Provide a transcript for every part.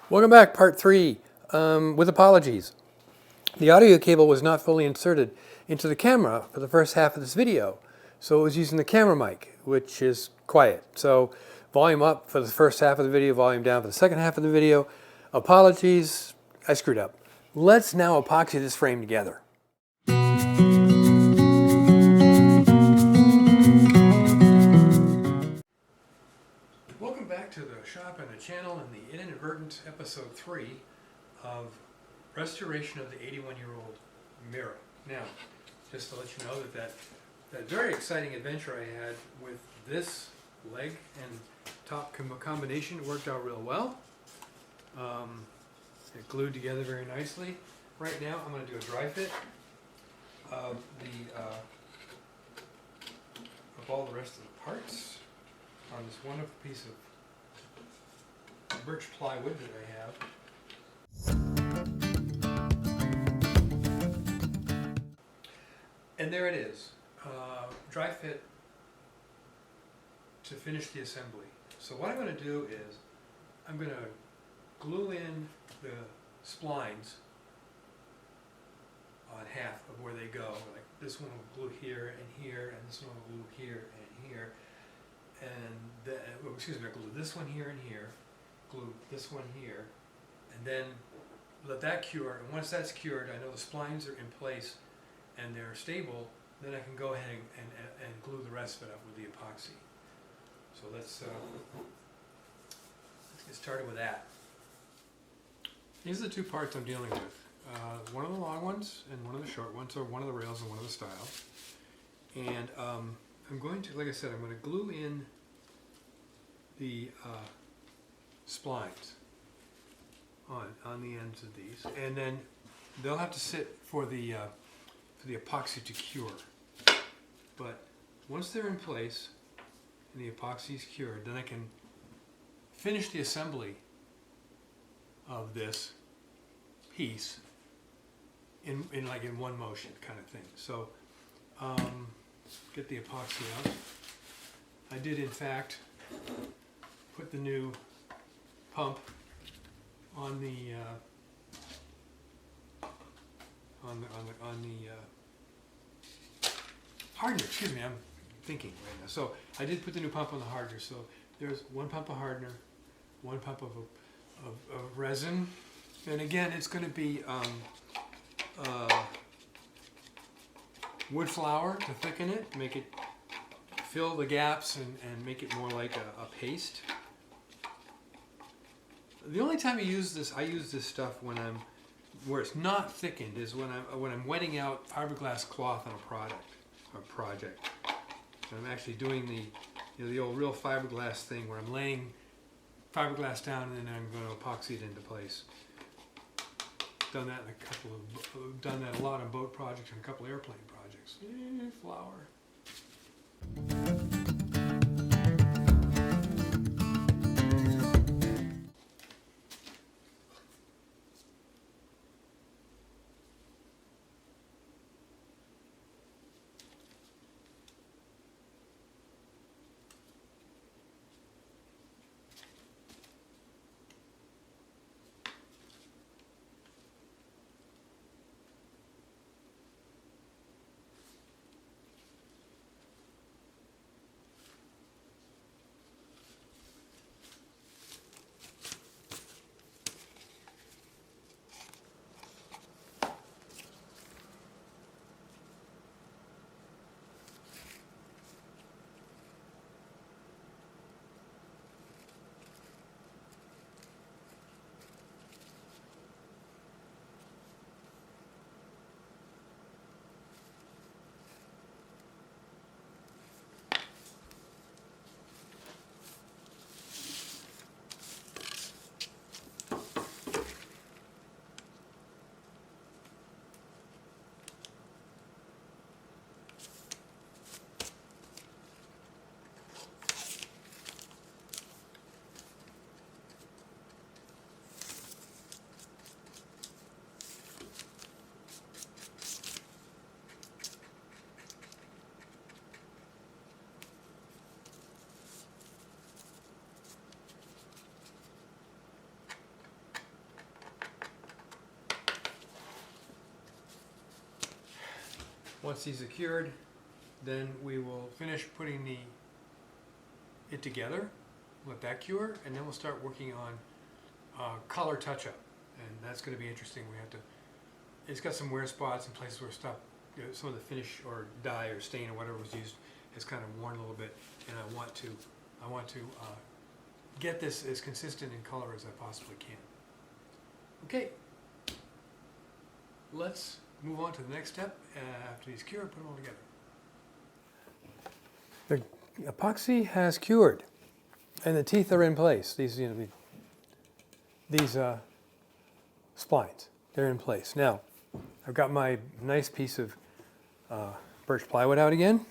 Welcome back, part 3, with apologies. The audio cable was not fully inserted into the camera for the first half of this video, so it was using the camera mic, which is quiet. So volume up for the first half of the video, volume down for the second half of the video. Apologies, I screwed up. Let's now epoxy this frame together. Welcome back to the shop and the channel and the inadvertent episode 3 of restoration of the 81-year-old mirror. Now, just to let you know that very exciting adventure I had with this leg and top combination worked out real well. It glued together very nicely. Right now I'm going to do a dry fit of all the rest of the parts on this wonderful piece of birch plywood that I have. And there it is, dry fit to finish the assembly. So what I'm going to do is I'm going to glue in the splines on half of where they go. Like this one will glue here and here, and this one will glue here and here. And then, excuse me, I glue this one here and here, glue this one here, and then let that cure. And once that's cured, I know the splines are in place and they're stable, then I can go ahead and glue the rest of it up with the epoxy. So let's get started with that. These are the two parts I'm dealing with. One of the long ones and one of the short ones, or one of the rails and one of the stiles. And I'm going to, like I said, I'm going to glue in the splines on the ends of these, and then they'll have to sit for the epoxy to cure. But once they're in place and the epoxy is cured, then I can finish the assembly of this piece in one motion kind of thing. So get the epoxy out. I did in fact put the new pump on the hardener. Excuse me, I'm thinking right now. So I did put the new pump on the hardener. So there's one pump of hardener, one pump of resin, and again it's going to be wood flour to thicken it, make it fill the gaps and make it more like a paste. The only time I use this stuff where it's not thickened is when I'm wetting out fiberglass cloth on a project. And I'm actually doing the old real fiberglass thing where I'm laying fiberglass down and then I'm going to epoxy it into place. Done that a lot on boat projects and a couple airplane projects. Flour. Once these are cured, then we will finish putting it together, let that cure, and then we'll start working on color touch-up. And that's going to be interesting. It's got some wear spots and places where stuff, some of the finish or dye or stain or whatever was used has kind of worn a little bit, and I want to get this as consistent in color as I possibly can. Okay, let's move on to the next step. After these cure, put them all together. The epoxy has cured, and the teeth are in place. These splines, they're in place. Now, I've got my nice piece of birch plywood out again.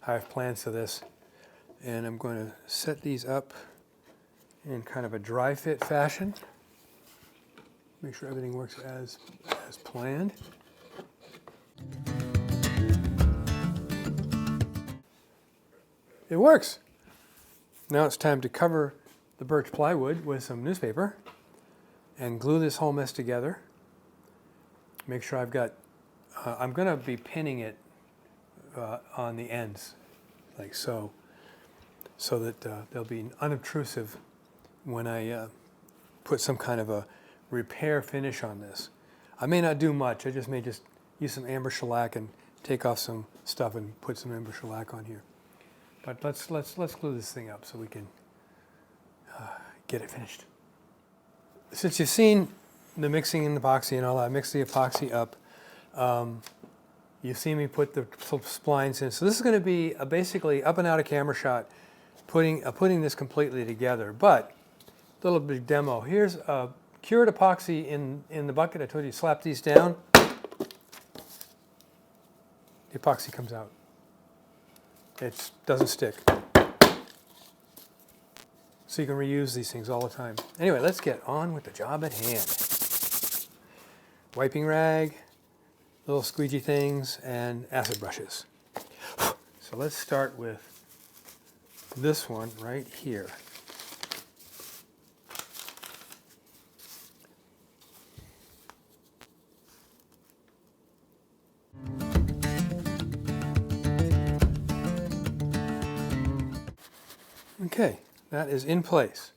I have plans for this, and I'm going to set these up in kind of a dry fit fashion. Make sure everything works as planned. It works. Now it's time to cover the birch plywood with some newspaper and glue this whole mess together. Make sure I've got, I'm going to be pinning it on the ends, like so, so that they'll be unobtrusive when I put some kind of a repair finish on this. I may not do much. I may just use some amber shellac and take off some stuff and put some amber shellac on here. But let's glue this thing up so we can get it finished. Since you've seen the mixing in the epoxy and all that, I mixed the epoxy up. You've seen me put the splines in. So this is going to be basically up and out of camera shot, putting this completely together. But a little bit of demo. Here's a cured epoxy in the bucket. I told you, slap these down. The epoxy comes out. It doesn't stick. So you can reuse these things all the time. Anyway, let's get on with the job at hand. Wiping rag, little squeegee things, and acid brushes. So let's start with this one right here. Okay, that is in place.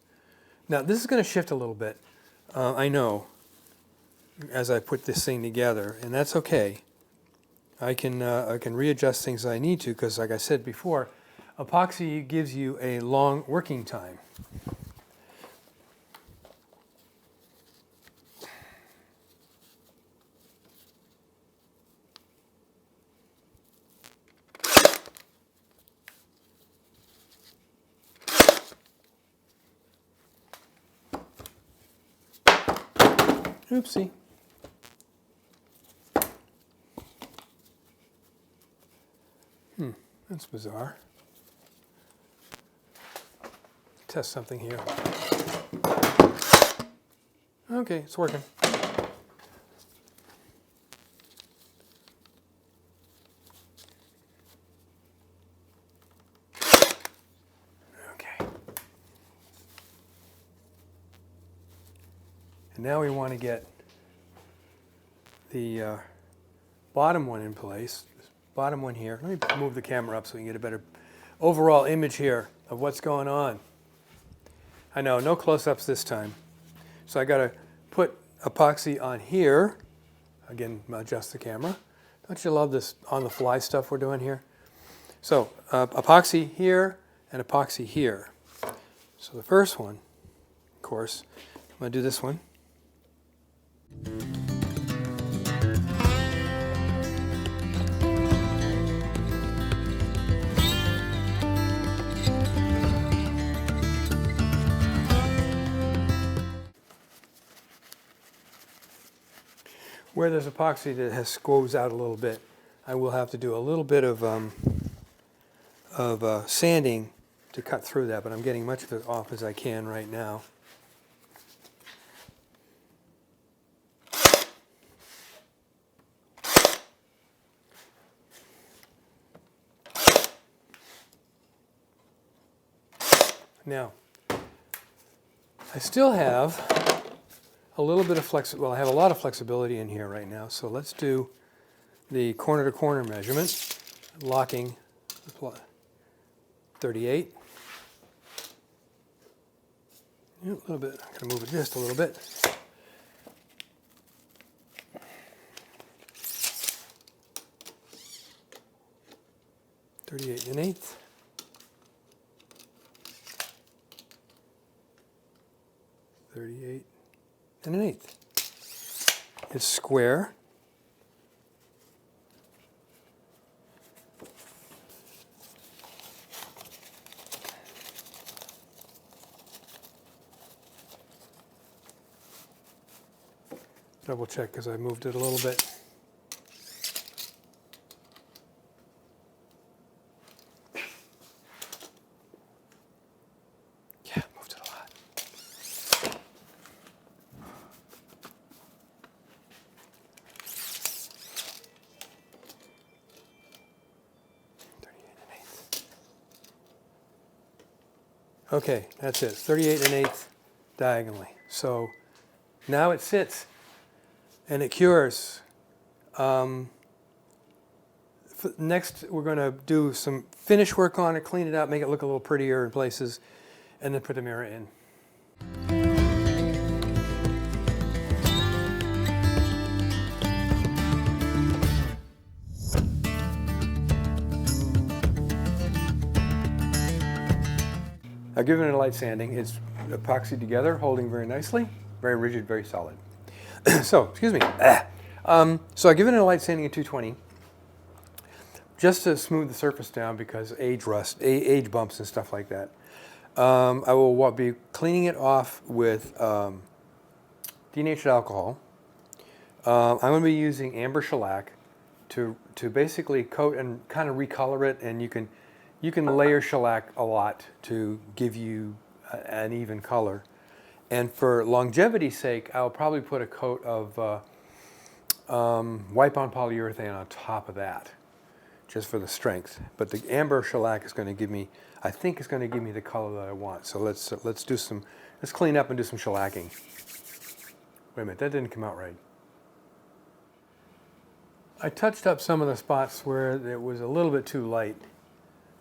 Now this is going to shift a little bit, I know, as I put this thing together, and that's okay. I can readjust things I need to, because like I said before, epoxy gives you a long working time. Oopsie. That's bizarre. Test something here. Okay, it's working. Okay. And now we want to get the bottom one in place. This bottom one here. Let me move the camera up so we can get a better overall image here of what's going on. I know, no close-ups this time. So I got to put epoxy on here. Again, adjust the camera. Don't you love this on-the-fly stuff we're doing here? So epoxy here and epoxy here. So the first one, of course, I'm going to do this one. Where there's epoxy that has squoze out a little bit, I will have to do a little bit of sanding to cut through that, but I'm getting much of it off as I can right now. Now, I still have a little bit of I have a lot of flexibility in here right now, so let's do the corner-to-corner measurement, locking 38. A little bit, I'm going to move it just a little bit. .38 1/8. 38 1/8. It's square. Double check because I moved it a little bit. Yeah, moved it a lot. Okay, that's it. 38 1/8 diagonally. So now it sits and it cures. Next, we're going to do some finish work on it, clean it up, make it look a little prettier in places, and then put the mirror in. I've given it a light sanding. It's epoxied together, holding very nicely, very rigid, very solid. So, excuse me. So I've given it a light sanding at 220, just to smooth the surface down because age rust, age bumps and stuff like that. I will be cleaning it off with denatured alcohol. I'm going to be using amber shellac to basically coat and kind of recolor it, and you can layer shellac a lot to give you an even color. And for longevity's sake, I'll probably put a coat of wipe-on polyurethane on top of that, just for the strength. But the amber shellac is going to give me, I think, it's going to give me the color that I want. So let's clean up and do some shellacking. Wait a minute, that didn't come out right. I touched up some of the spots where it was a little bit too light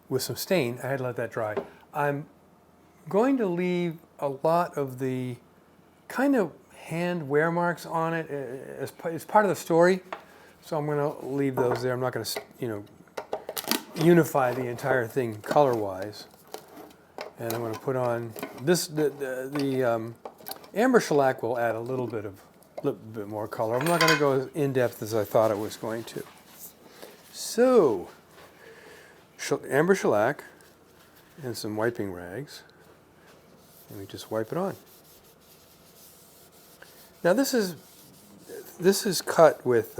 with some stain. I had to let that dry. I'm going to leave a lot of the kind of hand wear marks on it as part of the story. So I'm going to leave those there. I'm not going to, unify the entire thing color-wise. And I'm going to put on this. The amber shellac will add a little bit more color. I'm not going to go as in-depth as I thought it was going to. So, amber shellac and some wiping rags. And we just wipe it on. Now this is cut with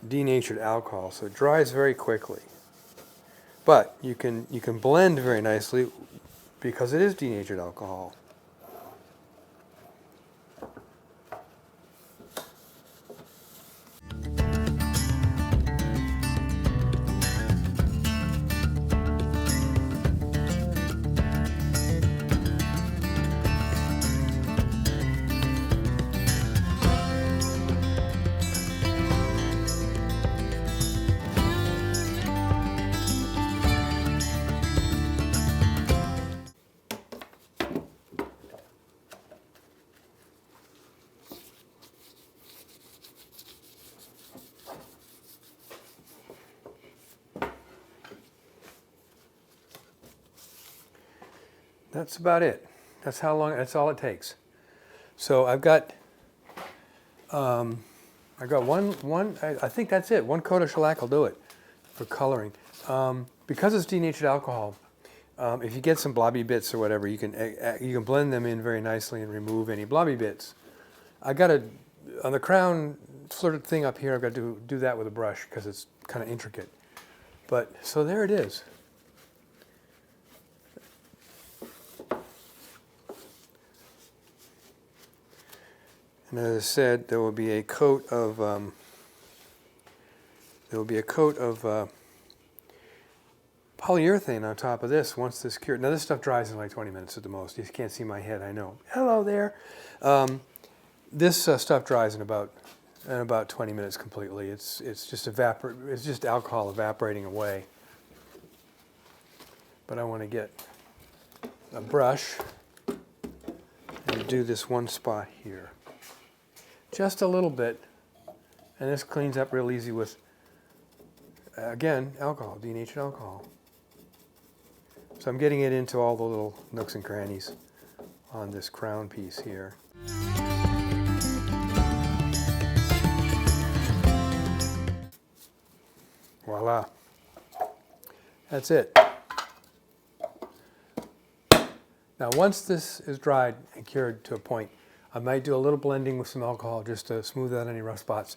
denatured alcohol, so it dries very quickly. But you can blend very nicely because it is denatured alcohol. That's about it. That's how long. That's all it takes. So I've got one. I think that's it. One coat of shellac will do it for coloring. Because it's denatured alcohol, if you get some blobby bits or whatever, you can blend them in very nicely and remove any blobby bits. I got on the crown flirted thing up here. I've got to do that with a brush because it's kind of intricate. But so there it is. And as I said, there will be a coat of polyurethane on top of this once this cured. Now this stuff dries in like 20 minutes at the most. You can't see my head, I know. Hello there. This stuff dries in about in about 20 minutes completely. It's just alcohol evaporating away. But I want to get a brush and do this one spot here. Just a little bit. And this cleans up real easy with, again, alcohol, denatured alcohol. So I'm getting it into all the little nooks and crannies on this crown piece here. Voila. That's it. Now once this is dried and cured to a point, I might do a little blending with some alcohol just to smooth out any rough spots.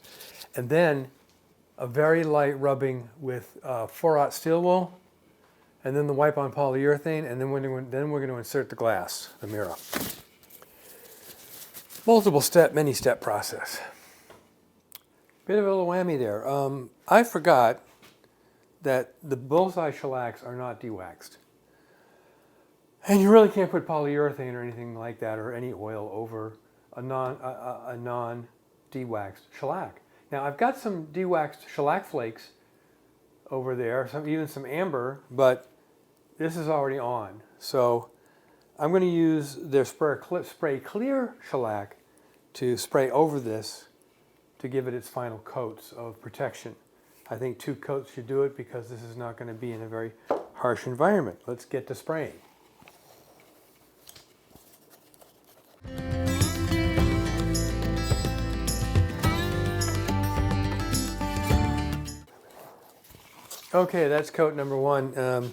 And then a very light rubbing with 4/0 steel wool, and then the wipe on polyurethane, and then we're going to insert the glass, the mirror. Multiple step, many step process. Bit of a little whammy there. I forgot that the bullseye shellacs are not de-waxed. And you really can't put polyurethane or anything like that or any oil over a non-de-waxed shellac. Now I've got some de-waxed shellac flakes over there, even some amber, but this is already on. So I'm going to use their spray clear shellac to spray over this to give it its final coats of protection. I think 2 coats should do it because this is not going to be in a very harsh environment. Let's get to spraying. Okay, that's coat number 1.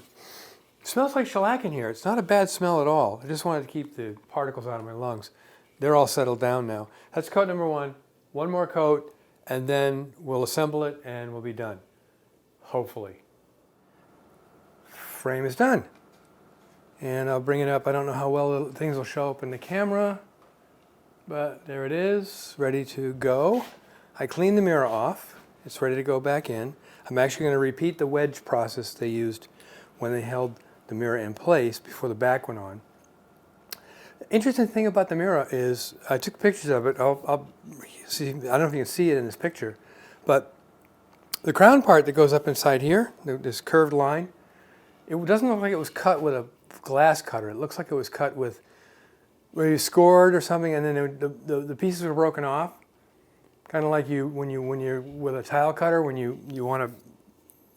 Smells like shellac in here. It's not a bad smell at all. I just wanted to keep the particles out of my lungs. They're all settled down now. That's coat number 1. One more coat, and then we'll assemble it and we'll be done. Hopefully. Frame is done. And I'll bring it up. I don't know how well things will show up in the camera, but there it is, ready to go. I cleaned the mirror off. It's ready to go back in. I'm actually going to repeat the wedge process they used when they held the mirror in place before the back went on. The interesting thing about the mirror is I took pictures of it. I'll see. I don't know if you can see it in this picture, but the crown part that goes up inside here, this curved line, it doesn't look like it was cut with a glass cutter. It looks like it was cut with where you scored or something, and then the pieces were broken off. Kind of like when you're with a tile cutter, when you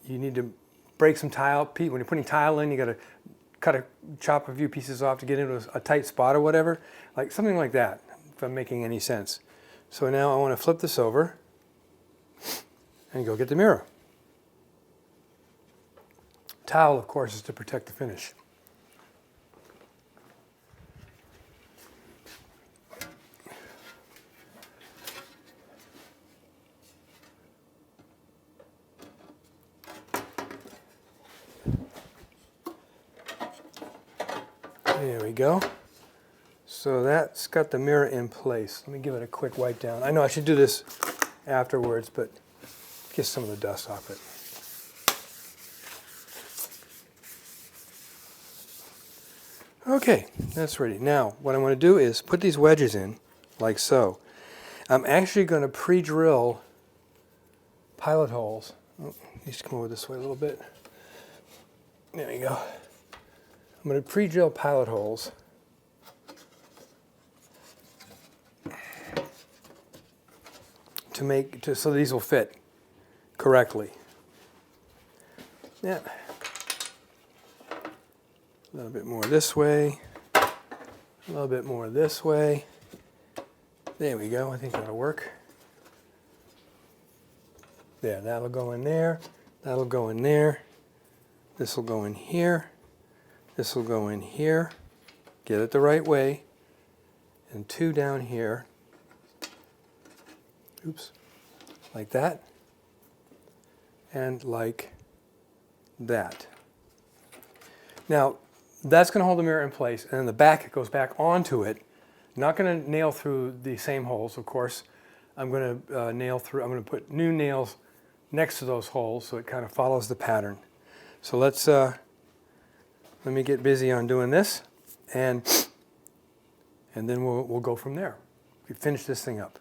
need to break some tile. When you're putting tile in, you got to chop a few pieces off to get into a tight spot or whatever, like something like that. If I'm making any sense. So now I want to flip this over and go get the mirror. Towel, of course, is to protect the finish. There we go. So that's got the mirror in place. Let me give it a quick wipe down. I know I should do this afterwards, but get some of the dust off it. Okay, that's ready. Now, what I'm going to do is put these wedges in, like so. I'm actually going to pre-drill pilot holes. Oh, needs to come over this way a little bit. There we go. I'm going to pre-drill pilot holes so these will fit correctly. Yeah. A little bit more this way. A little bit more this way. There we go. I think that'll work. There, that'll go in there. That'll go in there. This will go in here. This will go in here. Get it the right way. And 2 down here. Oops. Like that. And like that. Now, that's going to hold the mirror in place. And then the back, it goes back onto it. Not going to nail through the same holes, of course. I'm going to I'm going to put new nails next to those holes so it kind of follows the pattern. So let me get busy on doing this, and then we'll go from there. We finish this thing up.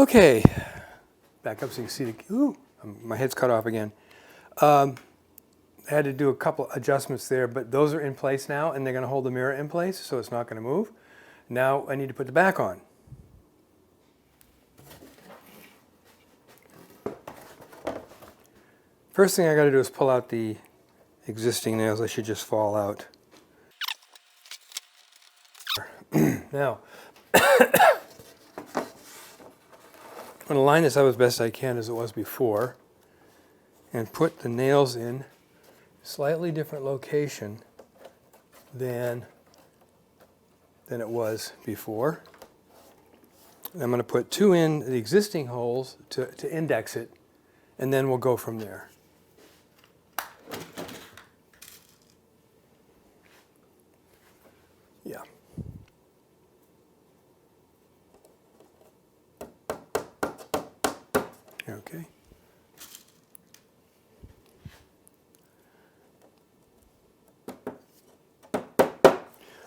Okay, back up so you can see the, ooh, my head's cut off again. I had to do a couple adjustments there, but those are in place now, and they're going to hold the mirror in place, so it's not going to move. Now I need to put the back on. First thing I got to do is pull out the existing nails. They should just fall out. Now, I'm going to line this up as best I can as it was before and put the nails in slightly different location than it was before. And I'm going to put 2 in the existing holes to index it, and then we'll go from there. Yeah. Okay.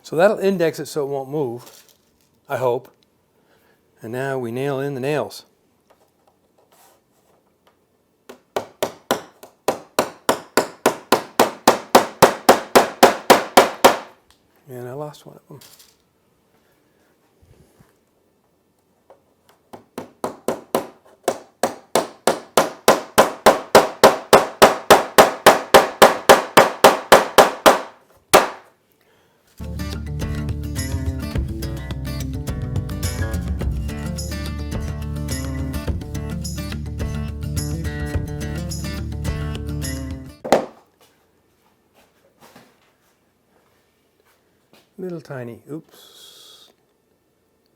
So that'll index it so it won't move, I hope. And now we nail in the nails. And I lost one of them. Little tiny, oops,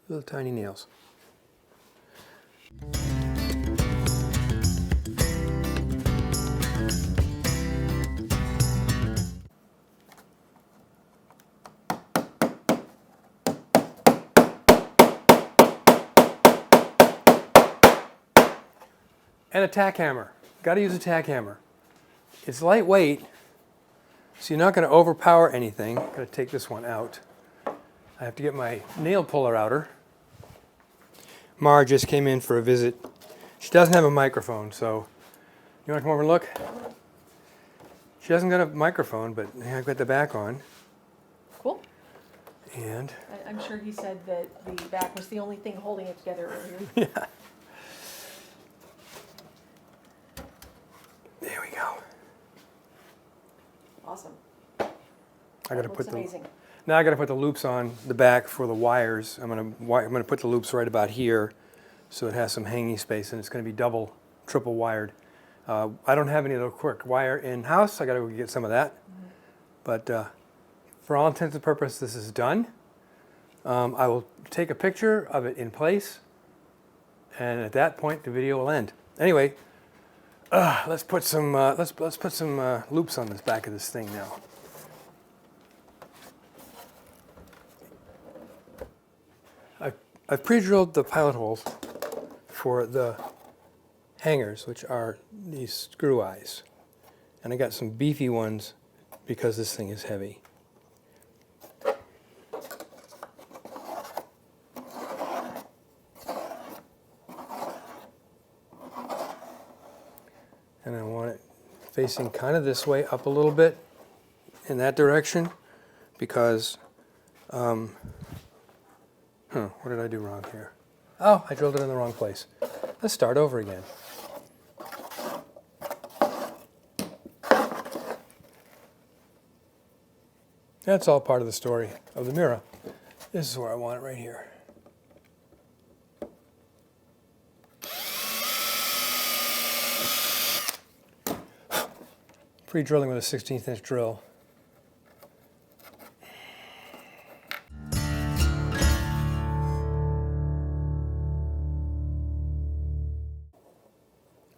little tiny nails. And a tack hammer. Got to use a tack hammer. It's lightweight, so you're not going to overpower anything. I'm going to take this one out. I have to get my nail puller outer. Mar just came in for a visit. She doesn't have a microphone, so you want to come over and look? She hasn't got a microphone, but I've got the back on. Cool. And I'm sure he said that the back was the only thing holding it together earlier. yeah. There we go. Awesome. I got to Looks put the amazing. now I got to put the loops on the back for the wires. I'm gonna put the loops right about here, so it has some hanging space, and it's going to be double, triple wired. I don't have any of the quick wire in house. I got to go get some of that. But for all intents and purposes, this is done. I will take a picture of it in place, and at that point, the video will end. Anyway, let's put some let's put some loops on this back of this thing now. I've pre-drilled the pilot holes for the hangers, which are these screw eyes, and I got some beefy ones because this thing is heavy. And I want it facing kind of this way, up a little bit in that direction, because what did I do wrong here? Oh, I drilled it in the wrong place. Let's start over again. That's all part of the story of the mirror. This is where I want it, right here. Pre-drilling with a 16th inch drill.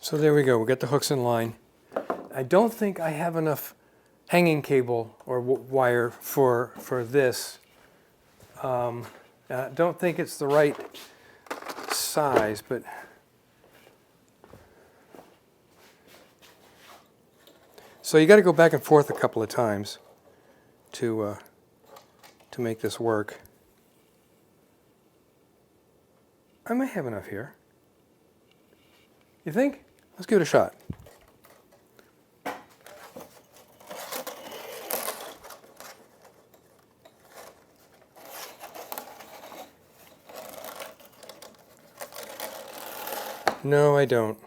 So there we go, we got the hooks in line. I don't think I have enough hanging cable or wire for this. I don't think it's the right size, but so you got to go back and forth a couple of times to make this work. I might have enough here. You think? Let's give it a shot. No, I don't.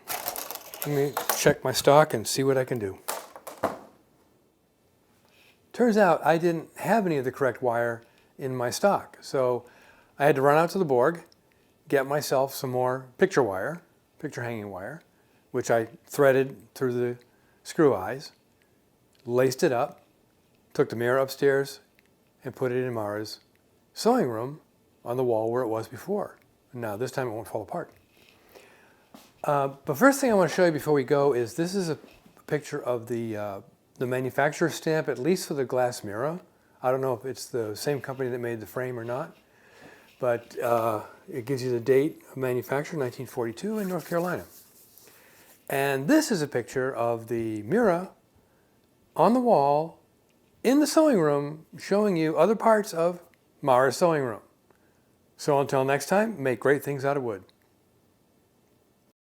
Let me check my stock and see what I can do. Turns out I didn't have any of the correct wire in my stock. So I had to run out to the Borg, get myself some more picture wire, picture hanging wire, which I threaded through the screw eyes, laced it up, took the mirror upstairs, and put it in Mara's sewing room on the wall where it was before. Now this time it won't fall apart. But first thing I want to show you before we go is this is a picture of the manufacturer stamp, at least for the glass mirror. I don't know if it's the same company that made the frame or not, but it gives you the date of manufacture, 1942 in North Carolina. And this is a picture of the mirror on the wall in the sewing room showing you other parts of Mara's sewing room. So until next time, make great things out of wood.